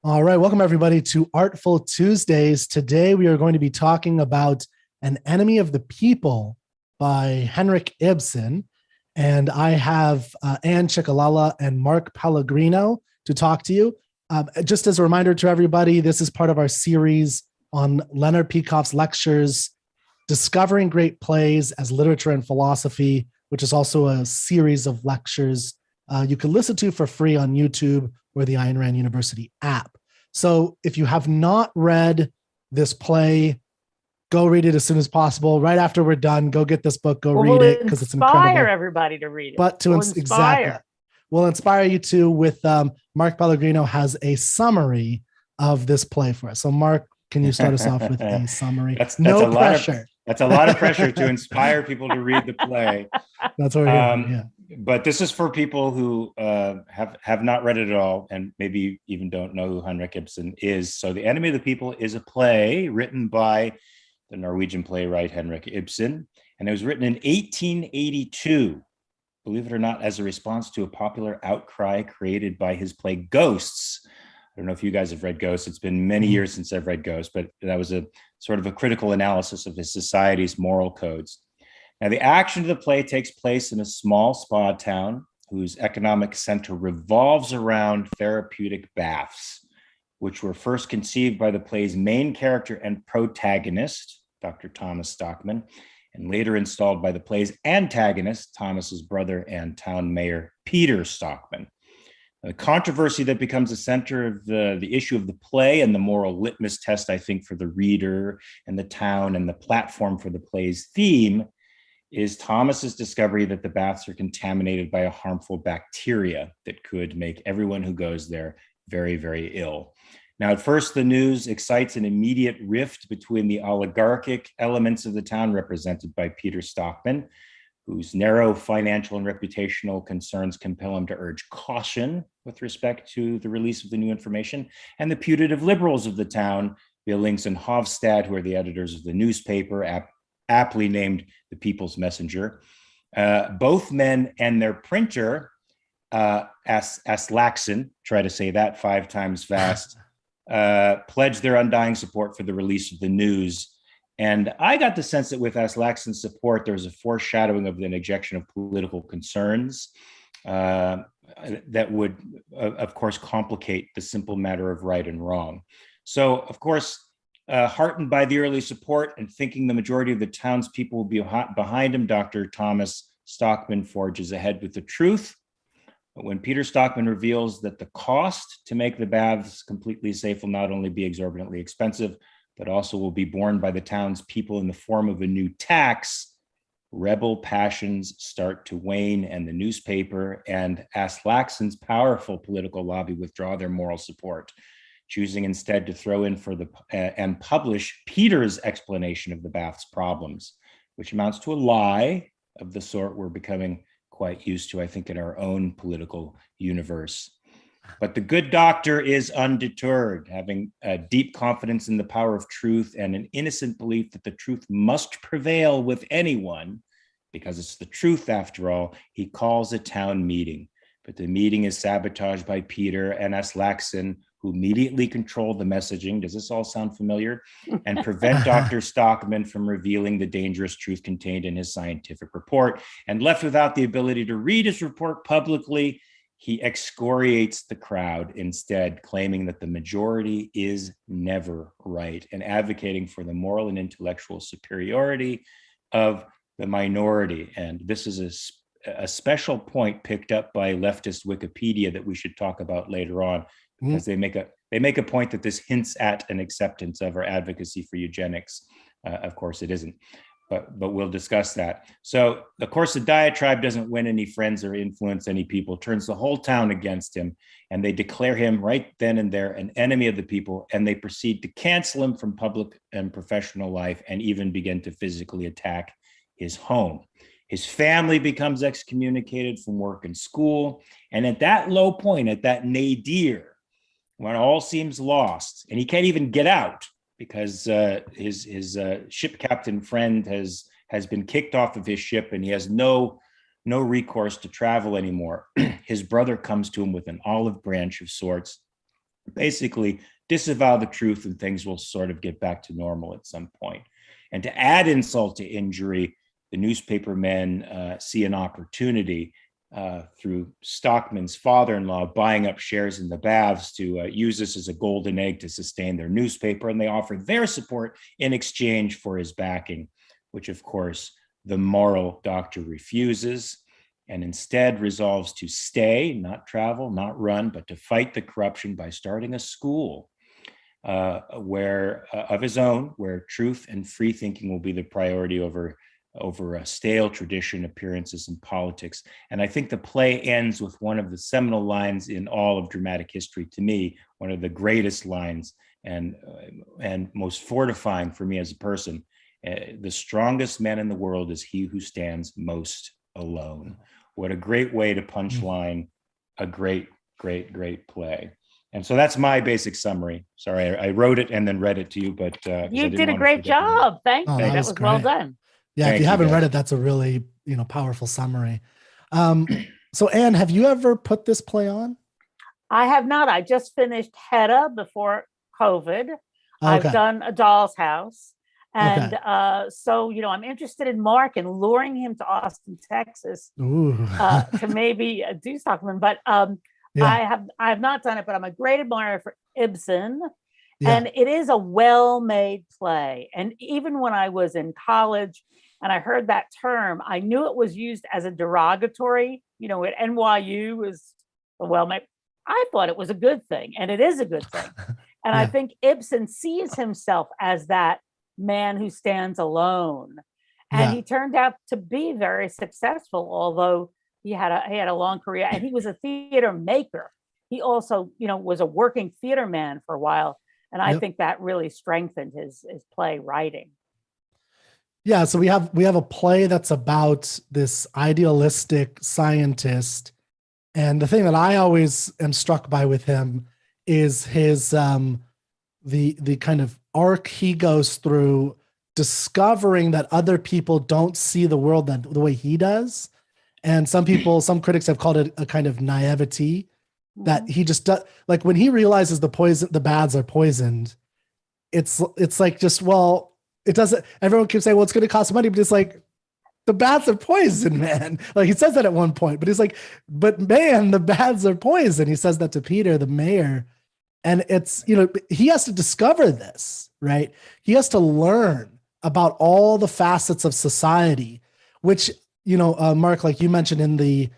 All right, welcome everybody to Artful Tuesdays. Today we are going to be talking about An Enemy of the People by Henrik Ibsen. And I have Ann Ciccolella and Mark Pellegrino to talk to you. Just as a reminder to everybody, this is part of our series on Leonard Peikoff's lectures, Discovering Great Plays as Literature and Philosophy, which is also a series of lectures you can listen to for free on YouTube or the Ayn Rand University app. So if you have not read this play, go read it as soon as possible. Right after we're done, go get this book, go read it because it's incredible. Inspire everybody to read it. But to exactly, we'll inspire you to with Mark Pellegrino has a summary of this play for us. So Mark, can you start us off with a summary? That's no pressure. That's a lot of pressure to inspire people to read the play. That's what we're hearing, yeah. But this is for people who have not read it at all and maybe even don't know who Henrik Ibsen is. So The Enemy of the People is a play written by the Norwegian playwright Henrik Ibsen. And it was written in 1882, believe it or not, as a response to a popular outcry created by his play Ghosts. I don't know if you guys have read Ghosts. It's been many years since I've read Ghosts, but that was a sort of a critical analysis of his society's moral codes. Now, the action of the play takes place in a small spa town whose economic center revolves around therapeutic baths, which were first conceived by the play's main character and protagonist, Dr. Thomas Stockman, and later installed by the play's antagonist, Thomas's brother and town mayor, Peter Stockman. The controversy that becomes the center of the issue of the play and the moral litmus test, I think, for the reader and the town and the platform for the play's theme is Thomas's discovery that the baths are contaminated by a harmful bacteria that could make everyone who goes there very, very ill. Now, at first, the news excites an immediate rift between the oligarchic elements of the town, represented by Peter Stockman, whose narrow financial and reputational concerns compel him to urge caution with respect to the release of the new information, and the putative liberals of the town, Billings and Hofstad, who are the editors of the newspaper, aptly named the People's Messenger. Both men and their printer, Aslaxon, try to say that 5 times fast, pledged their undying support for the release of the news. And I got the sense that with Aslaxon's support, there was a foreshadowing of an injection of political concerns that would, of course, complicate the simple matter of right and wrong. So, of course, heartened by the early support and thinking the majority of the townspeople will be behind him, Dr. Thomas Stockman forges ahead with the truth. But when Peter Stockman reveals that the cost to make the baths completely safe will not only be exorbitantly expensive, but also will be borne by the townspeople in the form of a new tax, rebel passions start to wane, and the newspaper and Aslaxon's powerful political lobby withdraw their moral support, choosing instead to throw in for and publish Peter's explanation of the bath's problems, which amounts to a lie of the sort we're becoming quite used to, I think, in our own political universe. But the good doctor is undeterred, having a deep confidence in the power of truth and an innocent belief that the truth must prevail with anyone, because it's the truth after all. He calls a town meeting, but the meeting is sabotaged by Peter and Aslaxon, who immediately control the messaging. Does this all sound familiar? And prevent Dr. Stockman from revealing the dangerous truth contained in his scientific report. And left without the ability to read his report publicly, he excoriates the crowd instead, claiming that the majority is never right and advocating for the moral and intellectual superiority of the minority. And this is a special point picked up by leftist Wikipedia that we should talk about later on, because they make a point that this hints at an acceptance of or advocacy for eugenics. Of course, it isn't. But we'll discuss that. So, of course, the diatribe doesn't win any friends or influence any people, turns the whole town against him, and they declare him right then and there an enemy of the people, and they proceed to cancel him from public and professional life and even begin to physically attack his home. His family becomes excommunicated from work and school, and at that low point, at that nadir, when all seems lost, and he can't even get out, because his ship captain friend has been kicked off of his ship and he has no recourse to travel anymore. His brother comes to him with an olive branch of sorts basically disavow the truth and things will sort of get back to normal at some point. And to add insult to injury, the newspaper men see an opportunity through Stockman's father-in-law buying up shares in the baths to use this as a golden egg to sustain their newspaper. And they offer their support in exchange for his backing, which of course the moral doctor refuses and instead resolves to stay, not travel, not run, but to fight the corruption by starting a school where of his own, where truth and free thinking will be the priority over a stale tradition, appearances, and politics. And I think the play ends with one of the seminal lines in all of dramatic history, to me, one of the greatest lines and most fortifying for me as a person. The strongest man in the world is he who stands most alone. What a great way to punchline a great, great, great play. And so that's my basic summary. Sorry, I wrote it and then read it to you, but you did a great job. Thank you. That was well done. Yeah, if you haven't read it, that's a really, powerful summary. So Anne, have you ever put this play on? I have not. I just finished Hedda before COVID. Okay. I've done A Doll's House. And so, I'm interested in Mark and luring him to Austin, Texas to maybe do Stockman. But I have not done it, but I'm a great admirer for Ibsen. Yeah. And it is a well-made play. And even when I was in college and I heard that term, I knew it was used as a derogatory, at NYU is a well-made. I thought it was a good thing, and it is a good thing. And I think Ibsen sees himself as that man who stands alone. And he turned out to be very successful, although he had a long career, and he was a theater maker. He also, was a working theater man for a while. And I think that really strengthened his play writing. Yeah, so we have a play that's about this idealistic scientist. And the thing that I always am struck by with him is his the kind of arc he goes through, discovering that other people don't see the world the way he does. And some critics have called it a kind of naivety, that he just does. Like when he realizes the baths are poisoned, it's like it doesn't. Everyone keeps saying, well, it's going to cost money, but it's like, the baths are poison, man. Like he says that at one point, but he's like, but man, the baths are poison. He says that to Peter, the mayor. And it's, he has to discover this, right? He has to learn about all the facets of society, which, Mark, like you mentioned in the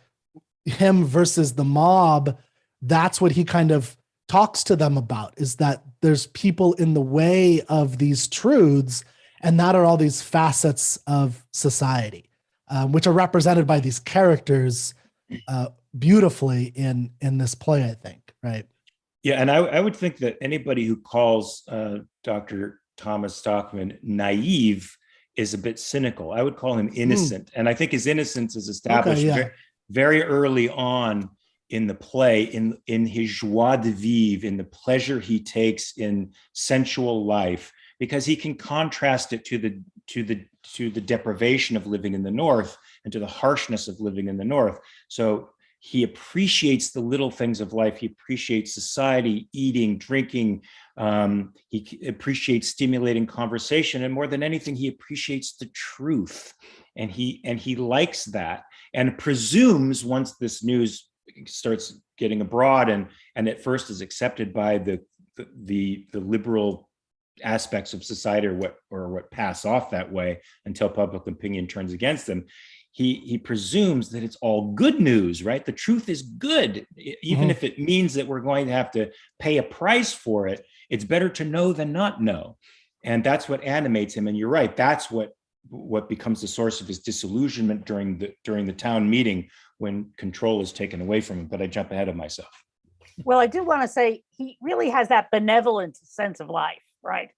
him versus the mob, that's what he kind of talks to them about, is that there's people in the way of these truths, and that are all these facets of society, which are represented by these characters beautifully in this play, I think, right? Yeah, and I would think that anybody who calls Dr. Thomas Stockman naive is a bit cynical. I would call him innocent. And I think his innocence is established very early on in the play, in his joie de vivre, in the pleasure he takes in sensual life, because he can contrast it to the deprivation of living in the North and to the harshness of living in the North. So he appreciates the little things of life. He appreciates society, eating, drinking. He appreciates stimulating conversation, and more than anything, he appreciates the truth. And he likes that, and presumes once this news starts getting abroad and at first is accepted by the liberal aspects of society, or what pass off that way until public opinion turns against them. He presumes that it's all good news, right? The truth is good, even if it means that we're going to have to pay a price for it. It's better to know than not know, and that's what animates him. And you're right, that's what becomes the source of his disillusionment during the town meeting when control is taken away from him. But I jump ahead of myself. Well, I do want to say he really has that benevolent sense of life, right?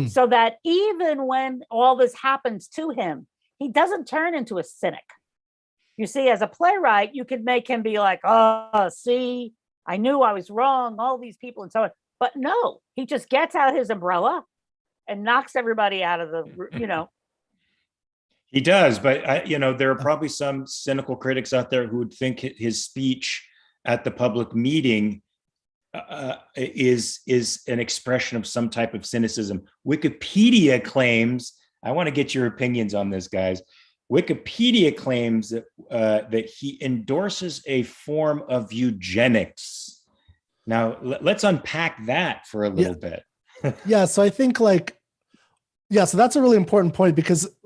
So that even when all this happens to him, he doesn't turn into a cynic. You see, as a playwright, you could make him be like, oh, see, I knew I was wrong, all these people and so on. But no, he just gets out his umbrella and knocks everybody out of the, He does, but there are probably some cynical critics out there who would think his speech at the public meeting is an expression of some type of cynicism. Wikipedia claims, I want to get your opinions on this, guys. Wikipedia claims that he endorses a form of eugenics. Now, let's unpack that for a little bit. Yeah, so I think so that's a really important point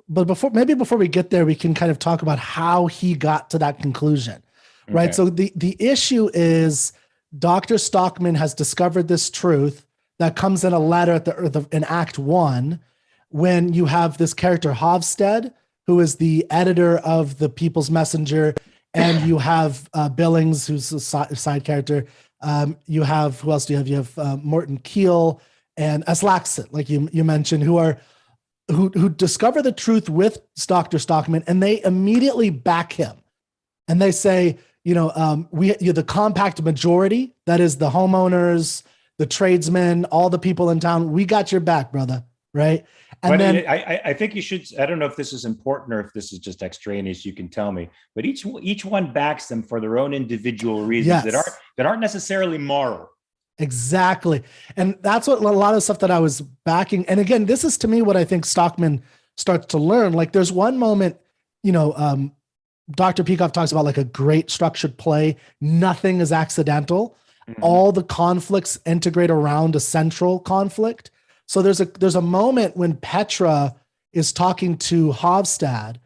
but before we get there, we can kind of talk about how he got to that conclusion, right? Okay. So the issue is Dr. Stockman has discovered this truth that comes in a letter in Act 1 when you have this character Hofstede, who is the editor of the People's Messenger, and you have Billings, who's a side character. You have, who else do you have? You have Morton Keel and Aslaxon, like you mentioned, who discover the truth with Dr. Stockman, and they immediately back him. And they say, the compact majority, that is the homeowners, the tradesmen, all the people in town, we got your back, brother, right? And then I think you should, I don't know if this is important or if this is just extraneous, you can tell me, but each one backs them for their own individual reasons that aren't necessarily moral. Exactly. And that's what a lot of stuff that I was backing. And again, this is to me what I think Stockman starts to learn. Like there's one moment, Dr. Peikoff talks about like a great structured play. Nothing is accidental. Mm-hmm. All the conflicts integrate around a central conflict. So there's a moment when Petra is talking to Hofstede,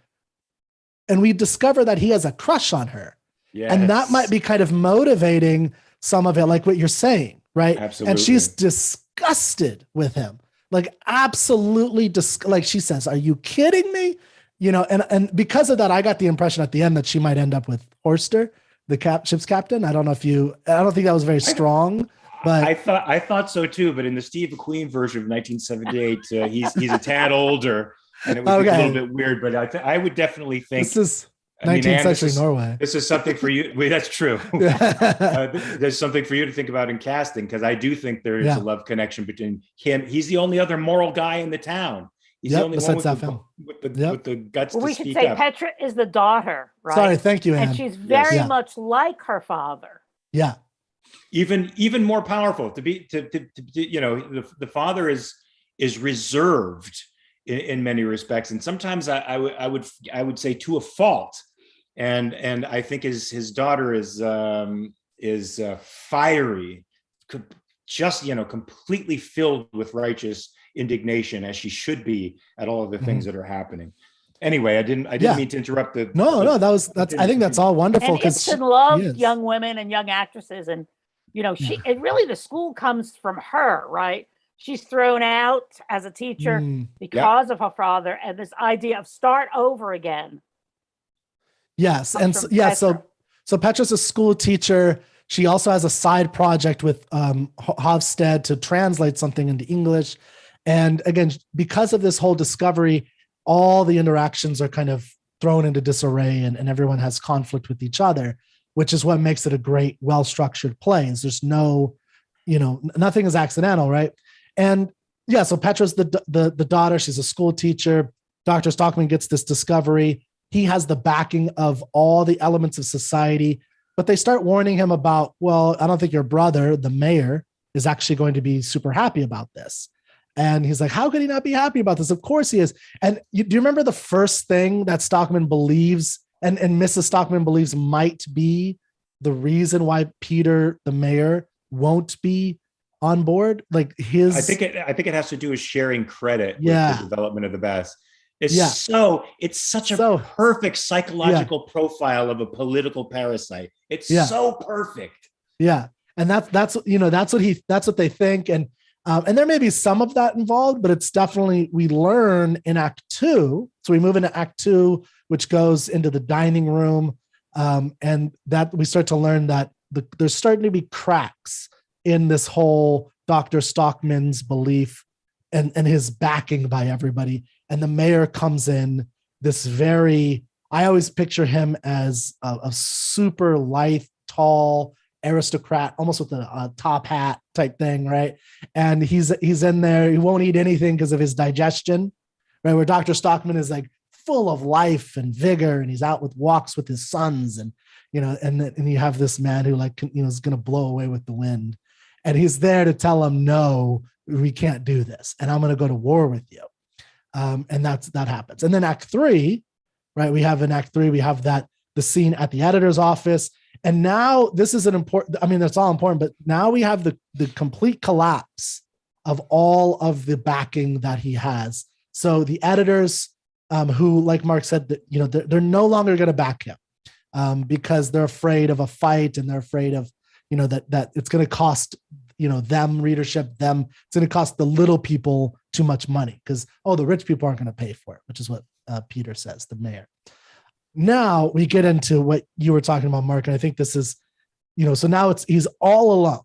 and we discover that he has a crush on her. Yes. And that might be kind of motivating some of it, like what you're saying, right? Absolutely. And she's disgusted with him, like absolutely like she says, "Are you kidding me?" And because of that, I got the impression at the end that she might end up with Horster, the ship's captain. I don't think that was very strong. But I thought so too. But in the Steve McQueen version of 1978, he's a tad older, and it would be a little bit weird. But I would definitely think this is 19th century Norway. This is something for you. Wait, that's true. There's something for you to think about in casting, because I do think there is a love connection between him. He's the only other moral guy in the town. He's the only one with the guts to speak up. We should say Petra is the daughter, right? Sorry, thank you, Ann. And she's very much like her father. Yeah. Even more powerful the father is reserved in many respects, and sometimes I would say to a fault, and I think his daughter is fiery, just completely filled with righteous indignation, as she should be at all of the things that are happening. Anyway, I didn't mean to interrupt the. No, I think that's all wonderful, because Ibsen loved young women and young actresses, and and really the school comes from her, right? She's thrown out as a teacher because of her father, and this idea of start over again. Yes, and so Petra's a school teacher. She also has a side project with Hofstede to translate something into English. And again, because of this whole discovery, all the interactions are kind of thrown into disarray, and everyone has conflict with each other, which is what makes it a great, well-structured play. There's no, nothing is accidental, right? And so Petra's the daughter. She's a school teacher. Dr. Stockman gets this discovery. He has the backing of all the elements of society, but they start warning him about, well, I don't think your brother, the mayor, is actually going to be super happy about this. And he's like, how could he not be happy about this? Of course he is. And do you remember the first thing that Stockman believes and Mrs. Stockman believes might be the reason why Peter, the mayor, won't be on board? Like his, I think it has to do with sharing credit with the development of the best. It's such a perfect psychological profile of a political parasite. It's so perfect. Yeah. And that's what they think. And there may be some of that involved, but it's definitely, we learn in Act 2. So we move into Act 2, which goes into the dining room. And that we start to learn that there's starting to be cracks in this whole Dr. Stockman's belief and his backing by everybody. And the mayor comes in I always picture him as a super lithe, tall aristocrat, almost with a top hat type thing, right? And he's in there. He won't eat anything because of his digestion, right? Where Dr. Stockman is like full of life and vigor, and he's out with walks with his sons, and and you have this man who is going to blow away with the wind. And he's there to tell him, no, we can't do this. And I'm going to go to war with you. And that happens. And then Act 3, right? We have the scene at the editor's office. And now this is that's all important, but now we have the complete collapse of all of the backing that he has. So the editors, who, like Mark said, that they're no longer going to back him because they're afraid of a fight, and they're afraid of that it's going to cost them readership. It's going to cost the little people too much money because the rich people aren't going to pay for it, which is what Peter says, the mayor. Now we get into what you were talking about, Mark, and I think this is, so now he's all alone.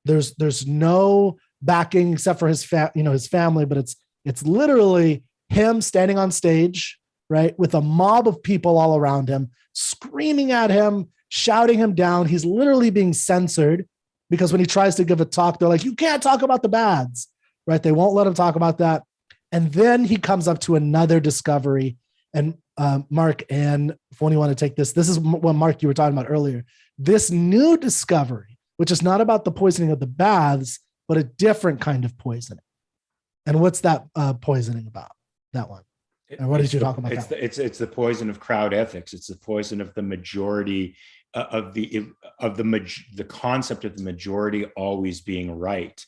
There's no backing except for his family, but it's literally him standing on stage, right, with a mob of people all around him, screaming at him, shouting him down. He's literally being censored because when he tries to give a talk, they're like, you can't talk about the bads, right? They won't let him talk about that. And then he comes up to another discovery. And Mark, and if you want to take this is what, Mark, you were talking about earlier. This new discovery, which is not about the poisoning of the baths, but a different kind of poisoning. And what's that poisoning about, that one? And what did you talk about? It's the poison of crowd ethics. It's the poison of the majority, of the concept of the majority always being right.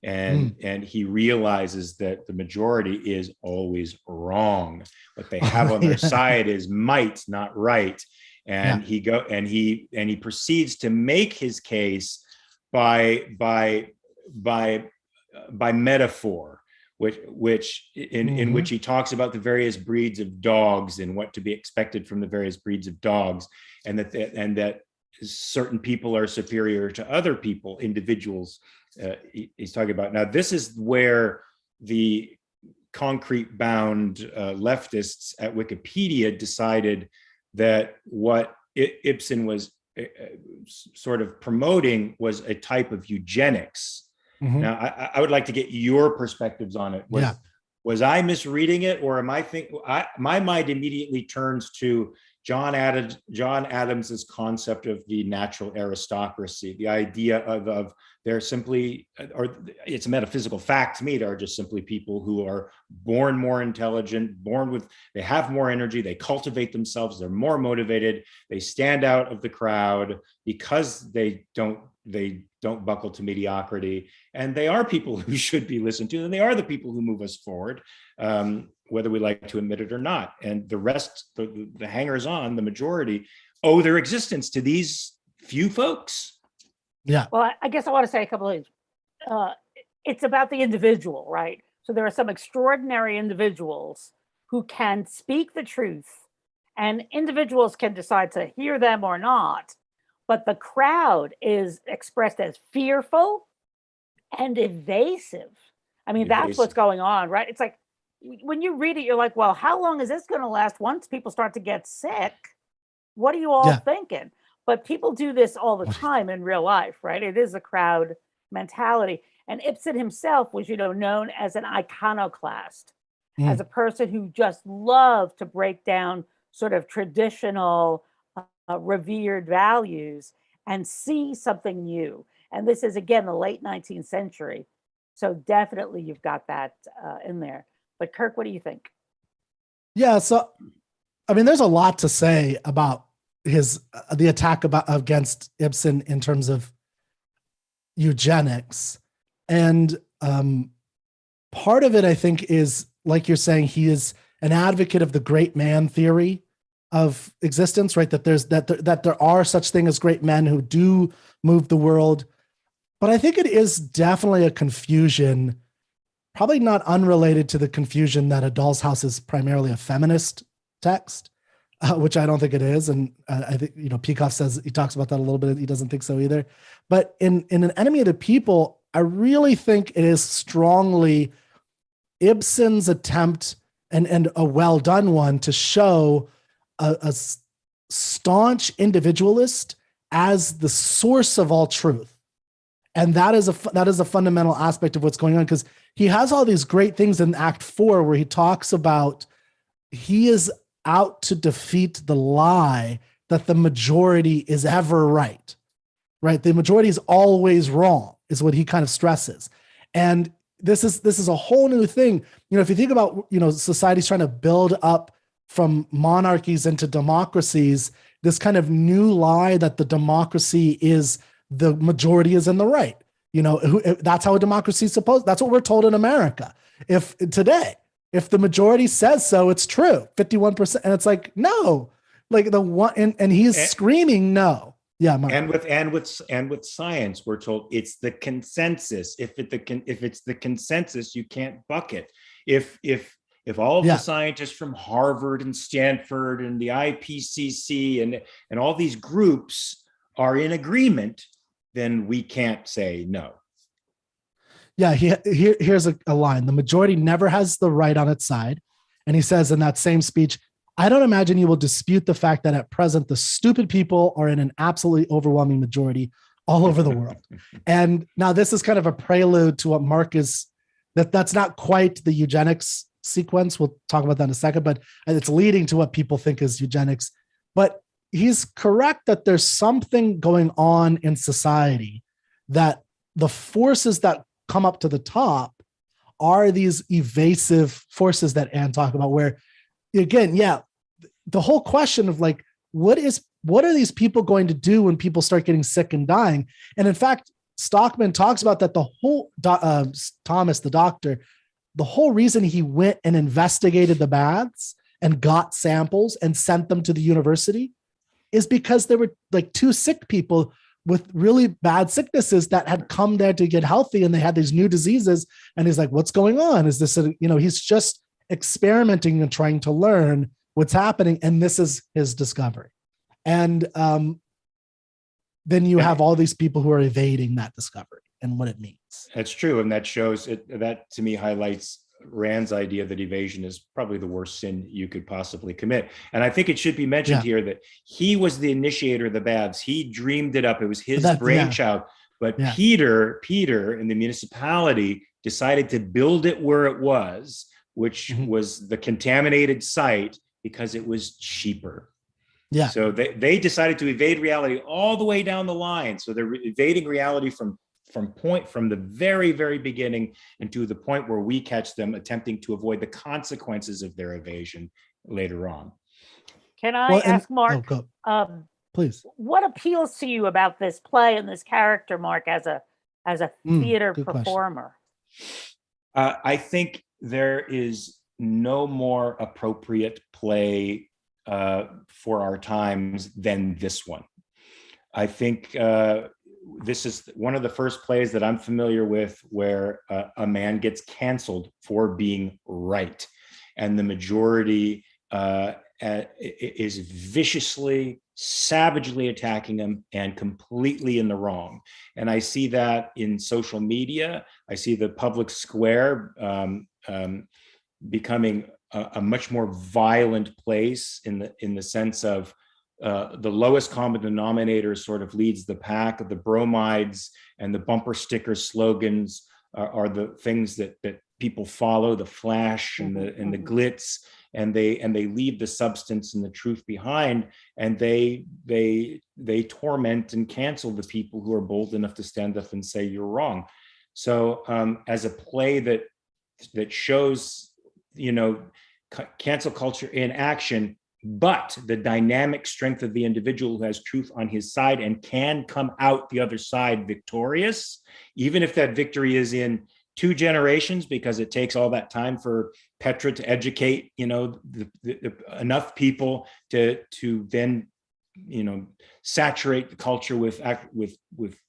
And he realizes that the majority is always wrong. What they have on their side is might, not right. And he proceeds to make his case by metaphor, in which he talks about the various breeds of dogs and what to be expected from the various breeds of dogs, and that certain people are superior to other people, individuals. He's talking about. Now, this is where the concrete bound leftists at Wikipedia decided that what Ibsen was sort of promoting was a type of eugenics. Mm-hmm. Now, I would like to get your perspectives on it. Was I misreading it, or am I my mind immediately turns to John Adams's concept of the natural aristocracy, the idea of they're simply, or it's a metaphysical fact to me, there are just simply people who are born more intelligent, they have more energy, they cultivate themselves, they're more motivated, they stand out of the crowd because they don't buckle to mediocrity, and they are people who should be listened to, and they are the people who move us forward, whether we like to admit it or not. And the rest, the hangers-on, the majority, owe their existence to these few folks. Yeah. Well, I guess I want to say a couple of things. It's about the individual, right? So there are some extraordinary individuals who can speak the truth, and individuals can decide to hear them or not. But the crowd is expressed as fearful and evasive. I mean, that's what's going on, right? It's like, when you read it, you're like, well, how long is this going to last? Once people start to get sick, what are you all thinking? But people do this all the time in real life, right? It is a crowd mentality. And Ibsen himself was, known as an iconoclast, as a person who just loved to break down sort of traditional, revered values and see something new. And this is, again, the late 19th century. So definitely you've got that in there. But Kirk, what do you think? Yeah, so I mean, there's a lot to say about the attack against Ibsen in terms of eugenics, and part of it, I think, is like you're saying, he is an advocate of the great man theory of existence, right? That there are such things as great men who do move the world, but I think it is definitely a confusion. Probably not unrelated to the confusion that A Doll's House is primarily a feminist text, which I don't think it is. And I think, Peikoff says, he talks about that a little bit. He doesn't think so either. But in An Enemy of the People, I really think it is strongly Ibsen's attempt, and a well done one, to show a staunch individualist as the source of all truth. And that is a fundamental aspect of what's going on, because he has all these great things in Act 4 where he talks about he is out to defeat the lie that the majority is ever right? The majority is always wrong. is what he kind of stresses. And this is a whole new thing. If you think about, society's trying to build up from monarchies into democracies, this kind of new lie that the democracy is the majority is in the right. That's how a democracy is supposed. That's what we're told in America. If the majority says so, it's true, 51%. And it's like, no, like the one, and he's screaming, no. Yeah. Mark. And with science, we're told it's the consensus. If it's the consensus, you can't buck it. If all of the scientists from Harvard and Stanford and the IPCC and all these groups are in agreement, then we can't say no. Yeah, here's a line. The majority never has the right on its side. And he says in that same speech, I don't imagine you will dispute the fact that at present, the stupid people are in an absolutely overwhelming majority all over the world. And now this is kind of a prelude to what Mark is, that's not quite the eugenics sequence. We'll talk about that in a second, but it's leading to what people think is eugenics. But he's correct that there's something going on in society, that the forces that come up to the top are these evasive forces that Ann talked about, where again, the whole question of like, what are these people going to do when people start getting sick and dying? And in fact, Stockman talks about that the whole, Thomas, the doctor, the whole reason he went and investigated the baths and got samples and sent them to the university is because there were like 2 sick people with really bad sicknesses that had come there to get healthy, and they had these new diseases. And he's like, what's going on? Is this, he's just experimenting and trying to learn what's happening. And this is his discovery. And then you have all these people who are evading that discovery and what it means. That's true. And that shows that to me highlights Rand's idea that evasion is probably the worst sin you could possibly commit. And I think it should be mentioned here that he was the initiator of the baths. He dreamed it up. It was his brainchild. But Peter in the municipality decided to build it where it was, which was the contaminated site, because it was cheaper. Yeah. So they decided to evade reality all the way down the line. So they're evading reality from the very, very beginning and to the point where we catch them attempting to avoid the consequences of their evasion later on. Can I ask Mark, please, what appeals to you about this play and this character, Mark, as a theater performer? I think there is no more appropriate play for our times than this one. I think this is one of the first plays that I'm familiar with where a man gets canceled for being right, and the majority is viciously, savagely attacking him and completely in the wrong. And I see that in social media. I see the public square becoming a much more violent place in the sense of the lowest common denominator sort of leads the pack. Of the bromides and the bumper sticker slogans are the things that people follow, the flash and the glitz, and they leave the substance and the truth behind, and they torment and cancel the people who are bold enough to stand up and say you're wrong. So as a play that shows, cancel culture in action, but the dynamic strength of the individual who has truth on his side and can come out the other side victorious, even if that victory is in 2 generations, because it takes all that time for Petra to educate, enough people to then, saturate the culture with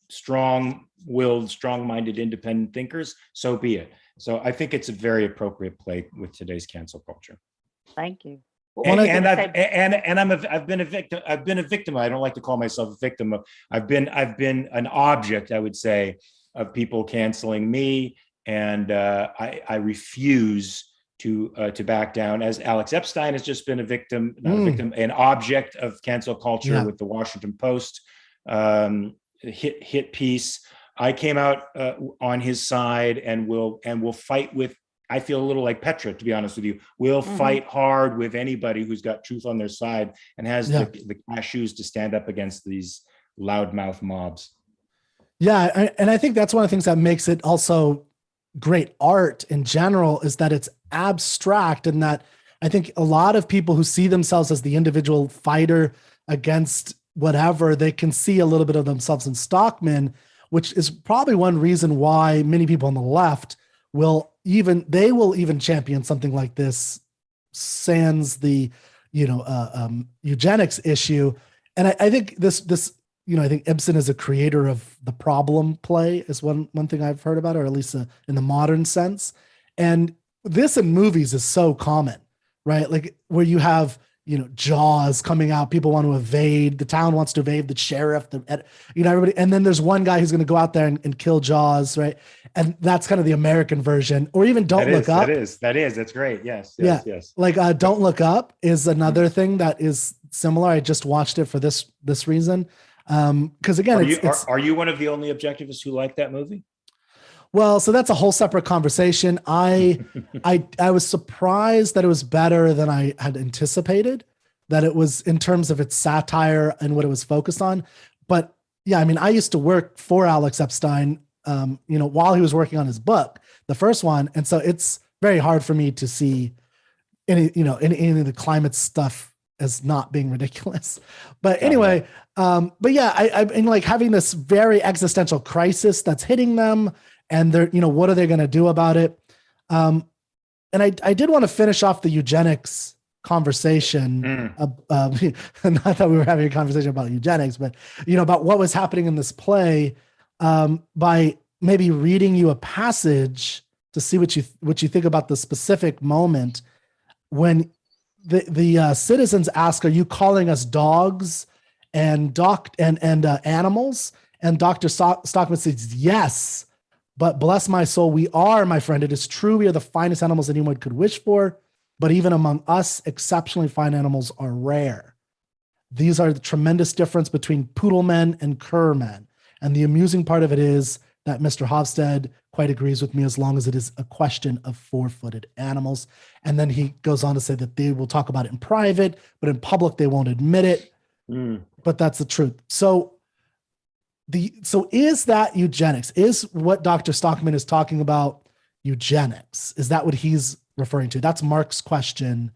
strong-willed, strong-minded, independent thinkers. So be it. So I think it's a very appropriate play with today's cancel culture. Thank you. I've been a victim. I don't like to call myself a victim. I've been an object, I would say, of people canceling me, and I refuse to back down. As Alex Epstein has just been a victim, not a victim, an object of cancel culture with the Washington Post hit piece. I came out on his side and will fight with. I feel a little like Petra, to be honest with you. We'll fight hard with anybody who's got truth on their side and has the cashews to stand up against these loudmouth mobs. Yeah. And I think that's one of the things that makes it also great art in general, is that it's abstract, and that I think a lot of people who see themselves as the individual fighter against whatever, they can see a little bit of themselves in Stockman, which is probably one reason why many people on the left will even champion something like this, sans the eugenics issue. And I think this I think Ibsen is a creator of the problem play, is one thing I've heard about, or at least in the modern sense. And this in movies is so common, right? Like where you have, Jaws coming out, people want to evade, the town wants to evade the sheriff, everybody. And then there's one guy who's going to go out there and kill Jaws, right? And that's kind of the American version. Or even Don't Look Up. That's great. Yes. Like Don't Look Up is another thing that is similar. I just watched it for this reason. Because again, are you one of the only objectivists who like that movie? Well, so that's a whole separate conversation. I was surprised that it was better than I had anticipated, that it was in terms of its satire and what it was focused on. But yeah, I mean, I used to work for Alex Epstein, while he was working on his book, the first one. And so it's very hard for me to see any of the climate stuff as not being ridiculous. But anyway, but yeah, I mean, like having this very existential crisis that's hitting them, and they're, what are they going to do about it? And I did want to finish off the eugenics conversation. Not that we were having a conversation about eugenics, but about what was happening in this play, by maybe reading you a passage to see what you think about the specific moment when the citizens ask, "Are you calling us dogs and animals?" And Dr. Stockman says, "Yes. But bless my soul, we are, my friend. It is true we are the finest animals anyone could wish for, but even among us, exceptionally fine animals are rare. These are the tremendous difference between poodle men and cur men. And the amusing part of it is that Mr. Hofstede quite agrees with me as long as it is a question of four-footed animals." And then he goes on to say that they will talk about it in private, but in public, they won't admit it. But that's the truth. So is that eugenics? Is what Dr. Stockman is talking about eugenics? Is that what he's referring to? That's Mark's question.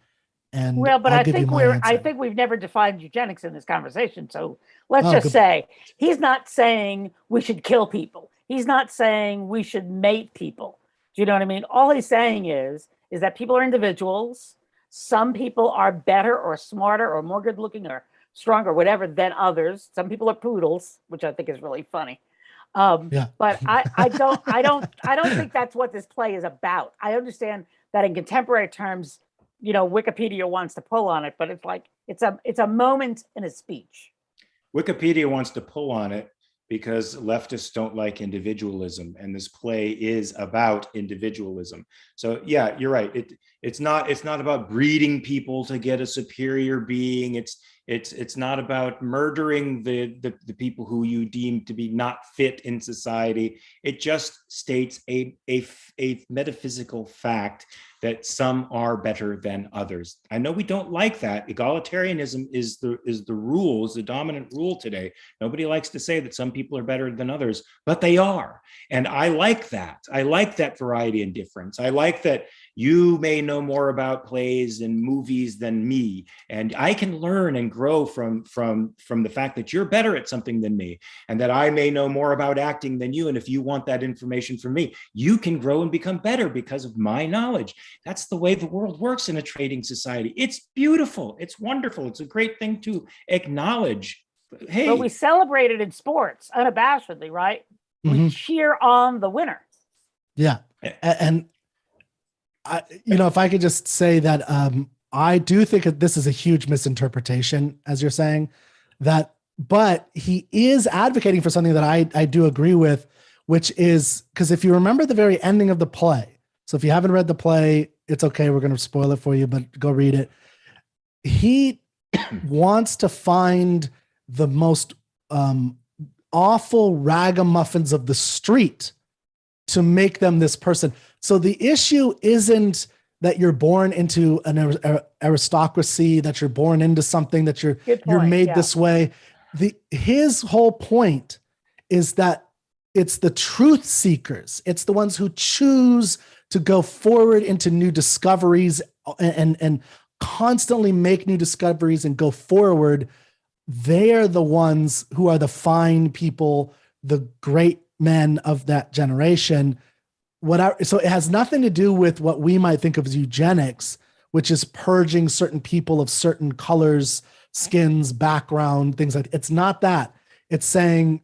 And but I think we've never defined eugenics in this conversation. So let's say he's not saying we should kill people. He's not saying we should mate people. Do you know what I mean? All he's saying is that people are individuals. Some people are better or smarter or more good looking or stronger, whatever, than others. Some people are poodles, which I think is really funny. But I don't think that's what this play is about. I understand that in contemporary terms, Wikipedia wants to pull on it, but it's like it's a moment in a speech. Wikipedia wants to pull on it because leftists don't like individualism, and this play is about individualism. So yeah, you're right. It's not about breeding people to get a superior being. It's not about murdering the people who you deem to be not fit in society. It just states a metaphysical fact that some are better than others. I know we don't like that. Egalitarianism is the rule, is the dominant rule today. Nobody likes to say that some people are better than others, but they are. And I like that. I like that variety and difference. I like that you may know more about plays and movies than me, and I can learn and grow from the fact that you're better at something than me, and that I may know more about acting than you. And if you want that information from me, you can grow and become better because of my knowledge. That's the way the world works in a trading society. It's beautiful. It's wonderful. It's a great thing to acknowledge. Hey, but we celebrate it in sports unabashedly, right? We cheer on the winner. Yeah, and if I could just say that I do think that this is a huge misinterpretation, as you're saying, but he is advocating for something that I do agree with, which is, because if you remember the very ending of the play, so if you haven't read the play, it's okay, we're going to spoil it for you, but go read it. He wants to find the most awful ragamuffins of the street to make them this person. So the issue isn't that you're born into an aristocracy, that you're born into something, that you're made this way. His whole point is that it's the truth seekers. It's the ones who choose to go forward into new discoveries and constantly make new discoveries and go forward. They're the ones who are the fine people, the great men of that generation. So it has nothing to do with what we might think of as eugenics, which is purging certain people of certain colors, skins, background, things like that. It's not that. It's saying,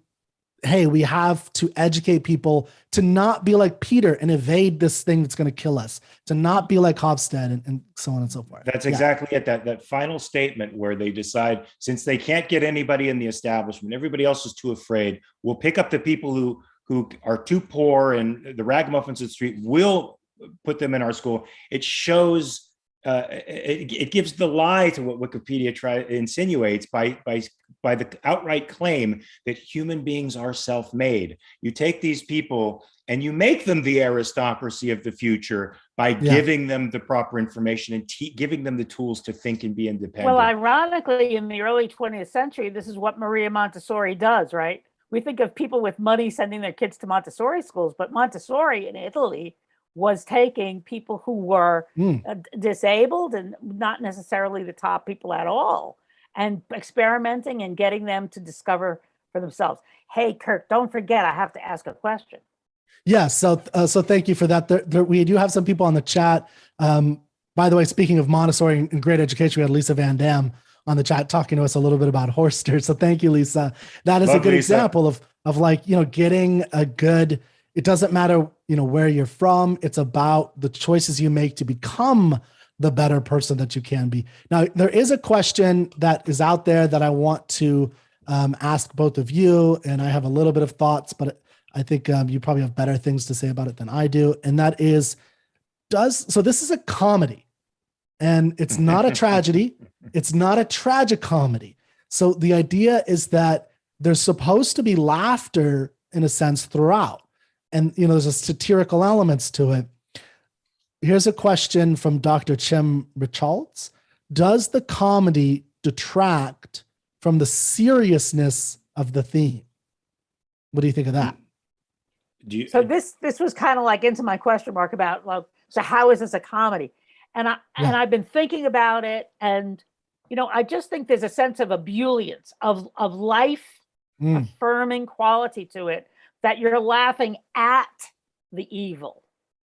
hey, we have to educate people to not be like Peter and evade this thing that's going to kill us, to not be like Hofstede and so on and so forth. That's exactly it. That final statement where they decide, since they can't get anybody in the establishment, everybody else is too afraid, we'll pick up the people who are too poor and the ragamuffins of the street, will put them in our school. It shows, it gives the lie to what Wikipedia insinuates by the outright claim that human beings are self-made. You take these people and you make them the aristocracy of the future by giving them the proper information and giving them the tools to think and be independent. Well, ironically, in the early 20th century, this is what Maria Montessori does, right? We think of people with money sending their kids to Montessori schools, but Montessori in Italy was taking people who were disabled and not necessarily the top people at all, and experimenting and getting them to discover for themselves. Hey, Kirk, don't forget, I have to ask a question. Yeah, so thank you for that. We do have some people on the chat. By the way, speaking of Montessori and great education, we had Lisa Van Dam on the chat talking to us a little bit about Horster. So thank you, Lisa. That is a good example of like, getting a good, it doesn't matter, where you're from. It's about the choices you make to become the better person that you can be. Now, there is a question that is out there that I want to ask both of you, and I have a little bit of thoughts, but I think you probably have better things to say about it than I do. And that is, so this is a comedy, and it's not a tragedy. It's not a tragicomedy. So the idea is that there's supposed to be laughter in a sense throughout. And, there's a satirical elements to it. Here's a question from Dr. Chim Richards. Does the comedy detract from the seriousness of the theme? What do you think of that? So this was kind of like into my question mark about, like, so how is this a comedy? And I've been thinking about it, and I just think there's a sense of ebullience, of life affirming quality to it, that you're laughing at the evil.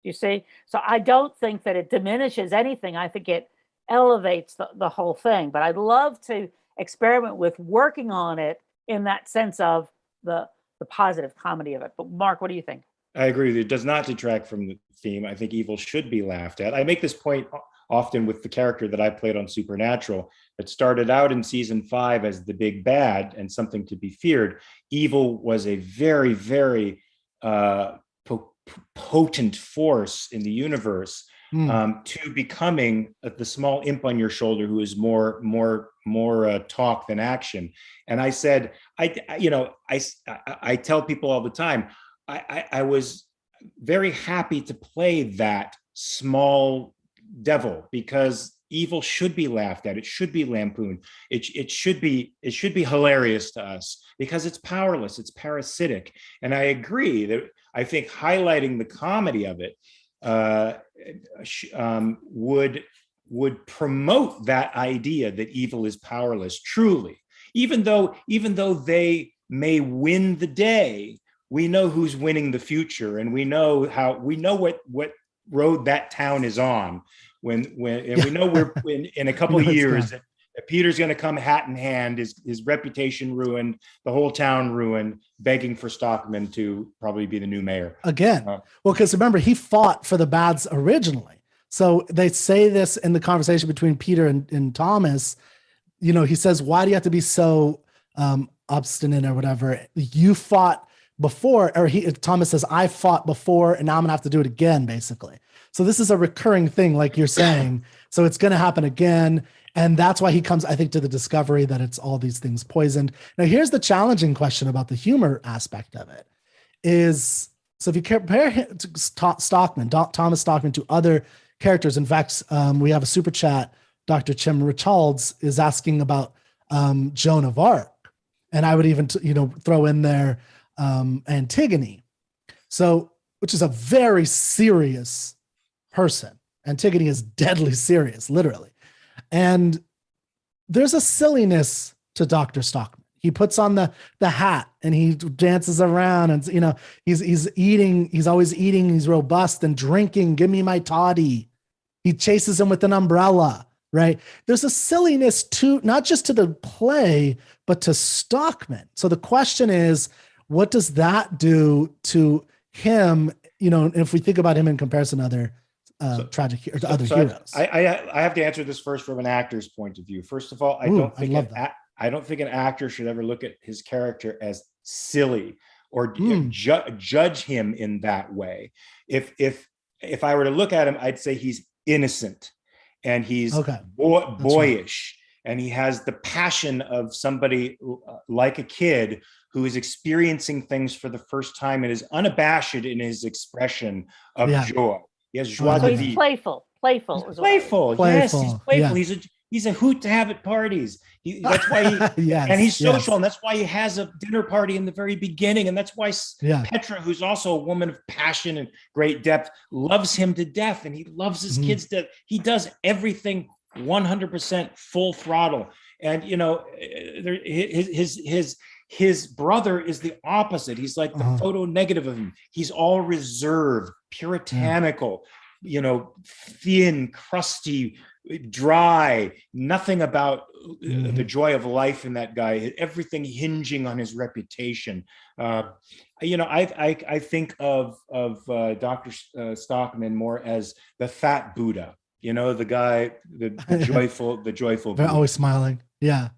You see? So I don't think that it diminishes anything. I think it elevates the whole thing. But I'd love to experiment with working on it in that sense of the positive comedy of it. But Mark, what do you think? I agree. It does not detract from the theme. I think evil should be laughed at. I make this point often with the character that I played on Supernatural, that started out in season 5 as the big bad and something to be feared. Evil was a very, very potent force in the universe, to becoming the small imp on your shoulder who is more talk than action. And I said, I tell people all the time, I was very happy to play that small devil, because evil should be laughed at. It should be lampooned. It should be hilarious to us because it's powerless. It's parasitic. And I agree that I think highlighting the comedy of it would promote that idea that evil is powerless. Truly, even though they may win the day, we know who's winning the future, and we know what road that town is on. We know we're in a couple of years that Peter's going to come hat in hand, his reputation ruined, the whole town ruined, begging for Stockman to probably be the new mayor again. Well, because remember, he fought for the bads originally. So they say this in the conversation between Peter and Thomas. He says, "Why do you have to be so obstinate or whatever? You fought before," or Thomas says, "I fought before, and now I'm gonna have to do it again," basically. So this is a recurring thing, like you're saying. So it's going to happen again. And that's why he comes, I think, to the discovery that it's all these things poisoned. Now, here's the challenging question about the humor aspect of it is, so if you compare him to Thomas Stockman to other characters, in fact, we have a super chat. Dr. Chim Richards is asking about Joan of Arc. And I would even, throw in there Antigone. So, which is a very serious person. Antigone is deadly serious, literally. And there's a silliness to Dr. Stockman. He puts on the hat and he dances around, and he's eating, he's always eating, he's robust and drinking, give me my toddy. He chases him with an umbrella, right? There's a silliness to not just to the play, but to Stockman. So the question is, what does that do to him? If we think about him in comparison to other other heroes. I have to answer this first from an actor's point of view. First of all, I don't think an actor should ever look at his character as silly or judge him in that way. If I were to look at him, I'd say he's innocent and he's boyish, right. And he has the passion of somebody like a kid who is experiencing things for the first time and is unabashed in his expression of joy. He has joie de vivre. He's playful. Yes, he's playful. Yeah. He's a hoot to have at parties. That's why and he's social, and that's why he has a dinner party in the very beginning, and that's why Petra, who's also a woman of passion and great depth, loves him to death, and he loves his kids to death. He does everything 100% full throttle, and his brother is the opposite. He's like the photo negative of him. He's all reserved, puritanical, thin, crusty, dry, nothing about the joy of life in that guy, everything hinging on his reputation. I think of Dr. Stockman more as the fat Buddha, the guy, the joyful They're Buddha. always smiling. Yeah.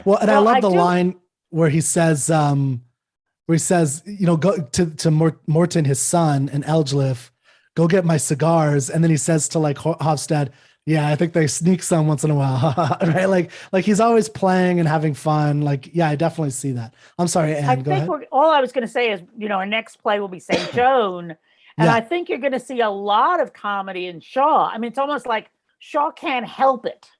Well, and I love the line where he says, go to Morton, his son, and Elgleff, go get my cigars. And then he says to Hofstad, yeah, I think they sneak some once in a while, right? Like he's always playing and having fun. I definitely see that. I'm sorry, Anne, go ahead. All I was going to say is, our next play will be St. Joan. And I think you're going to see a lot of comedy in Shaw. I mean, it's almost like Shaw can't help it.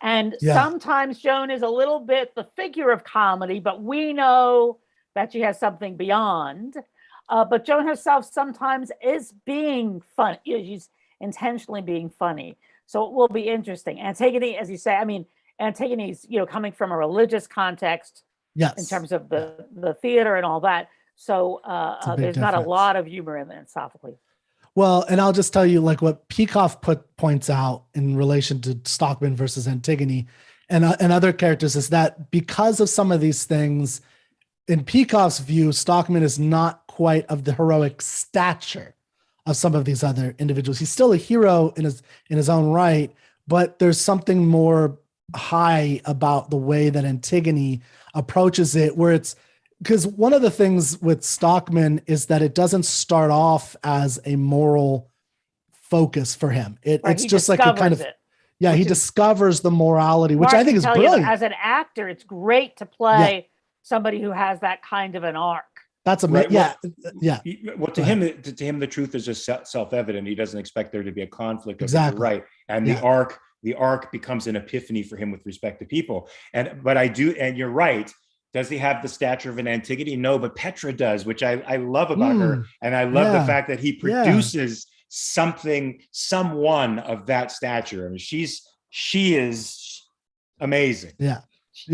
And sometimes Joan is a little bit the figure of comedy, but we know that she has something beyond. But Joan herself sometimes is being funny. She's intentionally being funny. So it will be interesting. Antigone, as you say, Antigone's, coming from a religious context in terms of the theater and all that. So there's not a lot of humor in Sophocles. Well, and I'll just tell you, what Peikoff points out in relation to Stockman versus Antigone and other characters is that because of some of these things, in Peikoff's view, Stockman is not quite of the heroic stature of some of these other individuals. He's still a hero in his own right, but there's something more high about the way that Antigone approaches it, where it's because one of the things with Stockman is that it doesn't start off as a moral focus for him. It's just like a kind of he discovers the morality, which I think is brilliant. As an actor, it's great to play somebody who has that kind of an arc. That's amazing. Well, to him, the truth is just self-evident. He doesn't expect there to be a conflict. Exactly. Right. And the arc becomes an epiphany for him with respect to people. But I do, and you're right. Does he have the stature of an Antigone? No, but Petra does, which I love about her. And I love the fact that he produces someone of that stature. I mean, she is amazing. Yeah.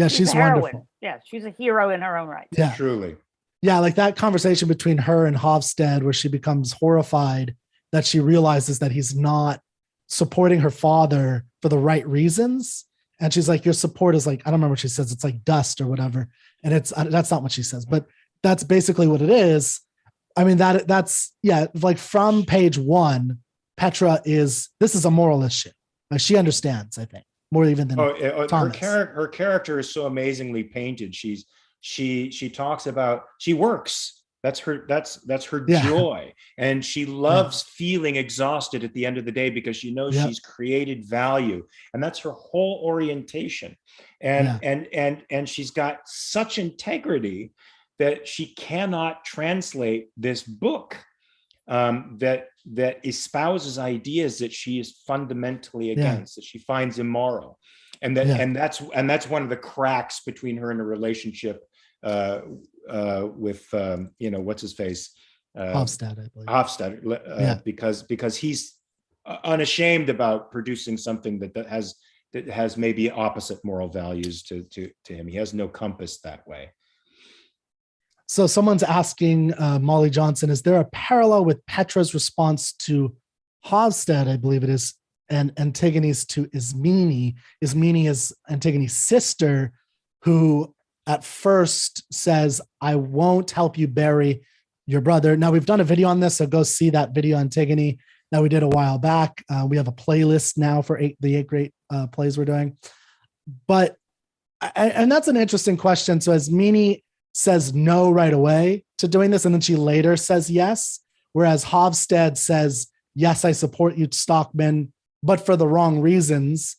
She's wonderful. Yeah. She's a hero in her own right. Yeah. Truly. Yeah. Like that conversation between her and Hofstad, where she becomes horrified that she realizes that he's not supporting her father for the right reasons. And she's like, your support is like, I don't remember what she says. It's like dust or whatever. And that's not what she says, but that's basically what it is. I mean, that's like from page 1, Petra this is a moral issue. Like she understands, I think, more even than Thomas. Her character is so amazingly painted. She talks about, she works. That's her joy. And she loves feeling exhausted at the end of the day because she knows she's created value. And that's her whole orientation. And she's got such integrity that she cannot translate this book that espouses ideas that she is fundamentally against, that she finds immoral. And that's one of the cracks between her and her relationship what's his face, Hofstad, I believe. Hofstad, because he's unashamed about producing something that has maybe opposite moral values to him. He has no compass that way. So someone's asking Molly Johnson, is there a parallel with Petra's response to Hofstad, I believe it is, and Antigone's to Ismene? Ismene is Antigone's sister, who at first says, I won't help you bury your brother. Now, we've done a video on this, so go see that video, Antigone, that we did a while back. We have a playlist now for the 8 great plays we're doing. But, and that's an interesting question. So Ismene says no right away to doing this, and then she later says yes, whereas Hofstad says, yes, I support you, Stockman, but for the wrong reasons,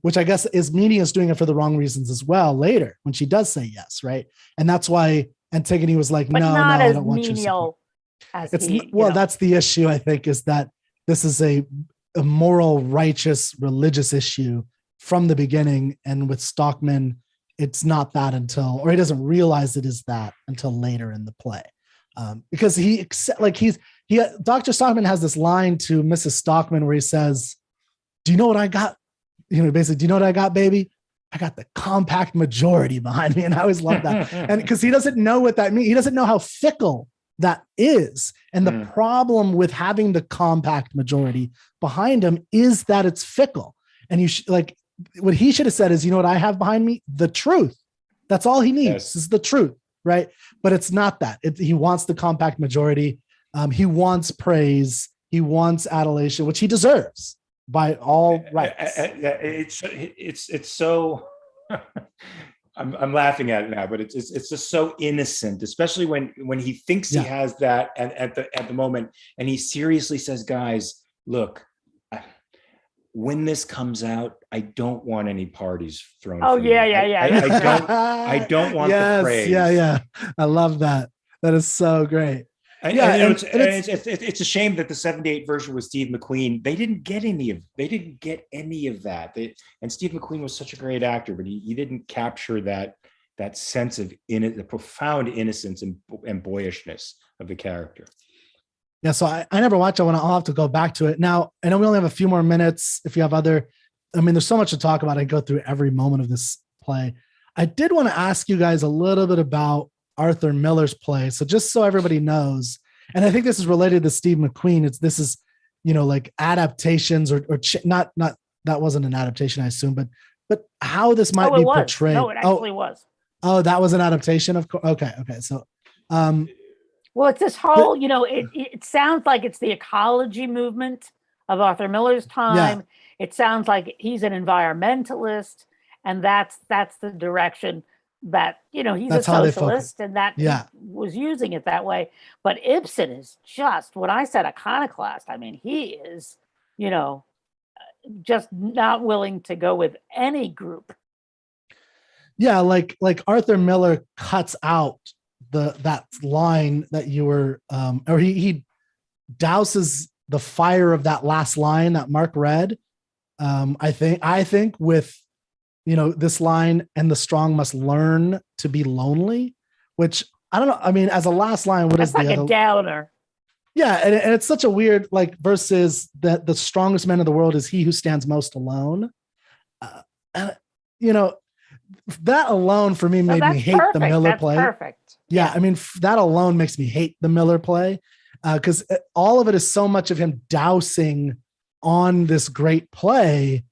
which I guess Ismene is doing it for the wrong reasons as well later when she does say yes, right? And that's why Antigone was like, no, I don't want your support. That's the issue, I think, is that this is a moral, righteous, religious issue from the beginning, and with Stockman, it's not that or he doesn't realize it is that until later in the play. Because Dr. Stockman has this line to Mrs. Stockman where he says, do you know what I got? Basically, do you know what I got, baby? I got the compact majority behind me. And I always love that. And because he doesn't know what that means. He doesn't know how fickle that is. And the problem with having the compact majority behind him is that it's fickle. And what he should have said is, you know what I have behind me? The truth. That's all he needs is the truth, right? But it's not that. He wants the compact majority. He wants praise. He wants adulation, which he deserves by all rights. It's so. I'm laughing at it now, but it's just so innocent, especially when he thinks he has that, and at the moment, and he seriously says, "Guys, look, when this comes out, I don't want any parties thrown." Oh, yeah. I don't want the praise. Yeah. I love that. That is so great. It's a shame that the 78 version with Steve McQueen, they didn't get any of that. And Steve McQueen was such a great actor, but he didn't capture that sense of the profound innocence and boyishness of the character. Yeah, so I never watched it. I'll have to go back to it. Now, I know we only have a few more minutes. If you have there's so much to talk about. I go through every moment of this play. I did want to ask you guys a little bit about Arthur Miller's play. So just so everybody knows, and I think this is related to Steve McQueen. This is like adaptations or not that wasn't an adaptation, I assume, but how this might be portrayed. No, it actually was. Oh, that was an adaptation of course. Okay. So, well, it's this whole, it sounds like it's the ecology movement of Arthur Miller's time. Yeah. It sounds like he's an environmentalist, and that's the direction that, he's a socialist, and that he was using it that way. But Ibsen is just, when I said iconoclast, I mean, he is, just not willing to go with any group. Yeah, like Arthur Miller cuts out that line that you were, or he douses the fire of that last line that Mark read. I think with, this line, and the strong must learn to be lonely, which I don't know. I mean, as a last line, that's like a downer. Yeah. And it's such a weird, versus that the strongest man in the world is he who stands most alone. That alone for me made me hate the Miller play. Perfect. Yeah. I mean, that alone makes me hate the Miller play. Because all of it is so much of him dousing on this great play.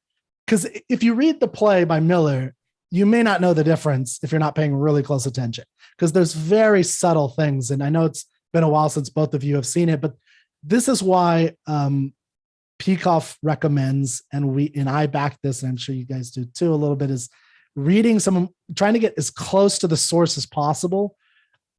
Because if you read the play by Miller, you may not know the difference if you're not paying really close attention, because there's very subtle things. And I know it's been a while since both of you have seen it, but this is why Peikoff recommends, and I back this, and I'm sure you guys do too, a little bit, is trying to get as close to the source as possible.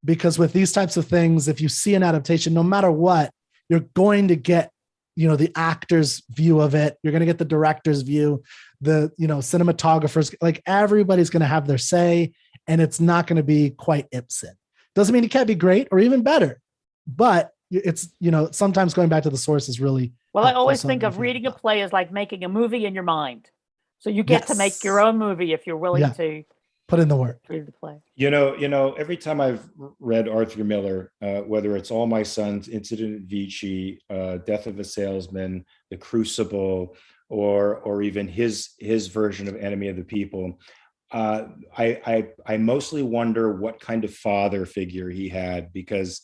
Because with these types of things, if you see an adaptation, no matter what, you're going to get, the actor's view of it. You're going to get the director's view, the, cinematographers, everybody's going to have their say, and it's not going to be quite Ibsen. Doesn't mean it can't be great or even better, but it's, sometimes going back to the source is really. Well, I always think of reading a play as like making a movie in your mind. So you get to make your own movie if you're willing to put in the work. Read the play. Every time I've read Arthur Miller, whether it's All My Sons, Incident at Vichy, Death of a Salesman, The Crucible, or even his version of Enemy of the People, I mostly wonder what kind of father figure he had, because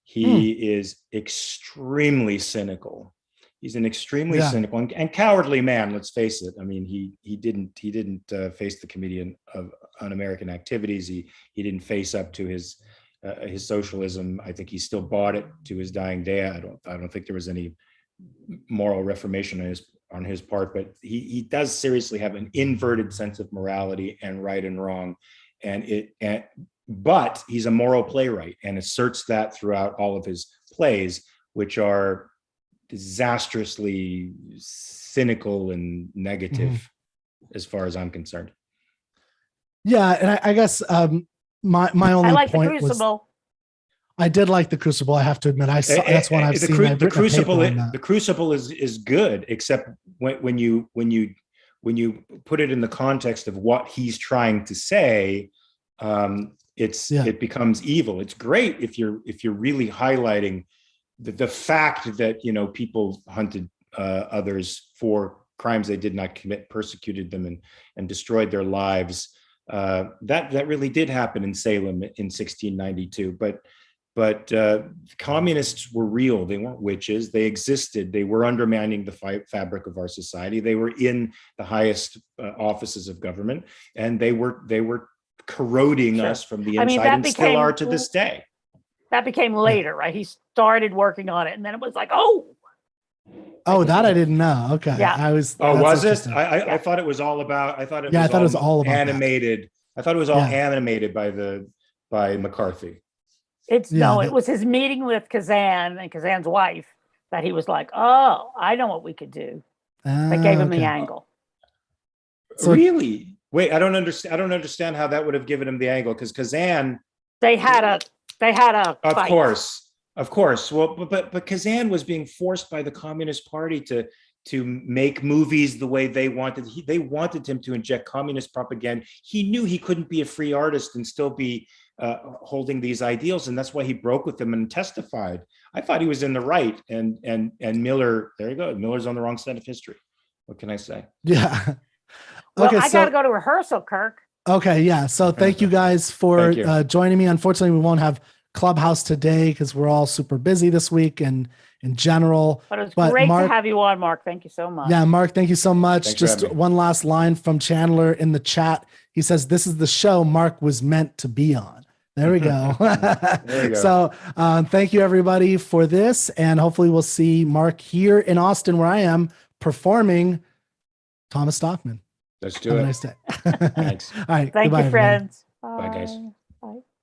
he is extremely cynical. He's an extremely cynical and cowardly man. Let's face it. I mean, he didn't face the Committee of Un-American Activities. He didn't face up to his socialism. I think he still bought it to his dying day. I don't think there was any moral reformation on his part, but he does seriously have an inverted sense of morality and right and wrong, but he's a moral playwright and asserts that throughout all of his plays, which are disastrously cynical and negative, as far as I'm concerned. Yeah, and I guess my only point the Crucible. was I did like The Crucible. I have to admit, that's one I've seen. The Crucible is good, except when you put it in the context of what he's trying to say, it becomes evil. It's great if you're really highlighting the fact that people hunted others for crimes they did not commit, persecuted them, and destroyed their lives. That really did happen in Salem in 1692. But communists were real. They weren't witches. They existed. They were undermining the fabric of our society. They were in the highest offices of government, and they were corroding us from the inside, and still are to this day. That became later, right? He started working on it, and then it was like, oh, that I didn't know. Okay, yeah. Was it? I thought it was all about. I thought it was all about animated. I thought it was all animated by McCarthy. It was his meeting with Kazan and Kazan's wife that he was like, oh, I know what we could do. That gave him the angle. So, really? Wait, I don't understand how that would have given him the angle, because Kazan. They had a fight. Of course. Well, but Kazan was being forced by the Communist Party to make movies the way they wanted. They wanted him to inject communist propaganda. He knew he couldn't be a free artist and still be holding these ideals, and that's why he broke with them and testified. I thought he was in the right, and Miller. There you go. Miller's on the wrong side of history. What can I say? Yeah. Well, I got to go to rehearsal, Kirk. Okay, yeah. So thank you guys for joining me. Unfortunately, we won't have Clubhouse today because we're all super busy this week and in general. But it was great to have you on, Mark. Thank you so much. Yeah, Mark, thank you so much. Thanks Just one last line from Chandler in the chat. He says, "This is the show Mark was meant to be on." There we go. There you go. So thank you, everybody, for this. And hopefully we'll see Mark here in Austin, where I am, performing Thomas Stockman. Let's do Have it. a nice day. Thanks. All right. Thank you, friends. Bye, guys.